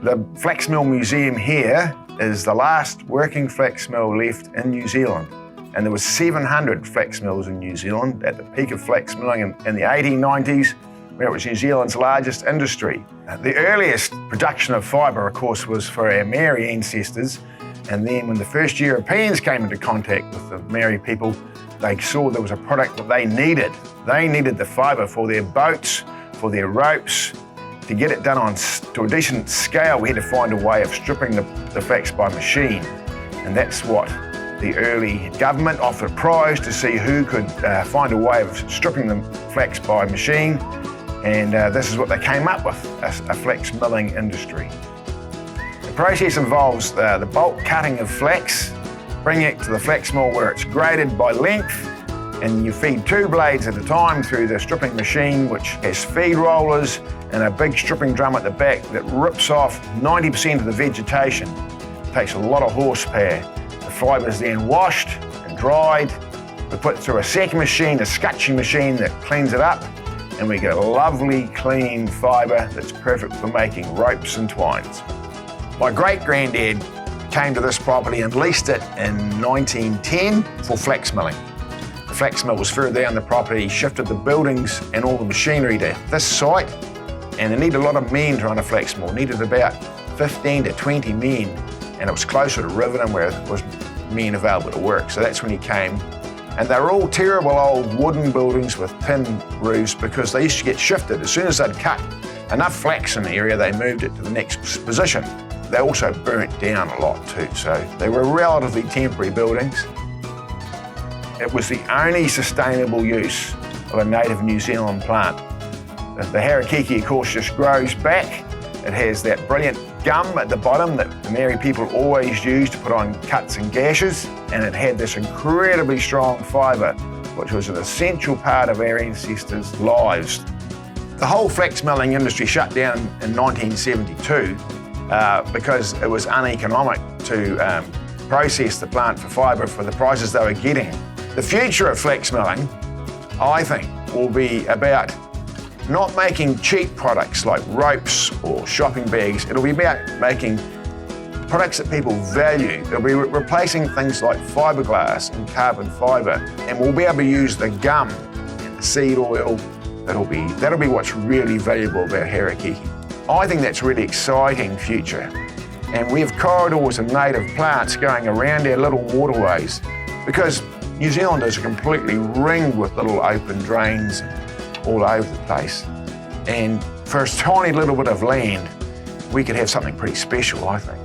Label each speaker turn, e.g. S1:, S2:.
S1: The Flax Mill Museum here is the last working flax mill left in New Zealand. And there were 700 flax mills in New Zealand at the peak of flax milling in the 1890s, where it was New Zealand's largest industry. The earliest production of fibre, of course, was for our Maori ancestors. And then when the first Europeans came into contact with the Maori people, they saw there was a product that they needed. They needed the fibre for their boats, for their ropes. To get it done to a decent scale, we had to find a way of stripping the flax by machine. And that's what the early government offered a prize to see who could find a way of stripping the flax by machine. And this is what they came up with, a flax milling industry. The process involves the bulk cutting of flax, bringing it to the flax mill where it's graded by length, and you feed 2 blades at a time through the stripping machine, which has feed rollers and a big stripping drum at the back that rips off 90% of the vegetation. It takes a lot of horsepower. The fibre is then washed and dried. We put it through a second machine, a scutching machine that cleans it up, and we get a lovely clean fibre that's perfect for making ropes and twines. My great-granddad came to this property and leased it in 1910 for flax milling. The flax mill was further down the property, shifted the buildings and all the machinery to this site, and they needed a lot of men to run a flax mill. Needed about 15 to 20 men, and it was closer to Riverton where there was men available to work. So that's when he came. And they were all terrible old wooden buildings with tin roofs because they used to get shifted. As soon as they'd cut enough flax in the area, they moved it to the next position. They also burnt down a lot too, so they were relatively temporary buildings. It was the only sustainable use of a native New Zealand plant. The harakeke, of course, just grows back. It has that brilliant gum at the bottom that the Maori people always used to put on cuts and gashes, and it had this incredibly strong fibre, which was an essential part of our ancestors' lives. The whole flax milling industry shut down in 1972 because it was uneconomic to process the plant for fibre for the prices they were getting. The future of flax milling, I think, will be about not making cheap products like ropes or shopping bags. It'll be about making products that people value. It'll be replacing things like fiberglass and carbon fibre, and we'll be able to use the gum and the seed oil. That'll be what's really valuable about harakeke. I think that's a really exciting future. And we have corridors of native plants going around our little waterways because New Zealand is completely ringed with little open drains all over the place. And for a tiny little bit of land, we could have something pretty special, I think.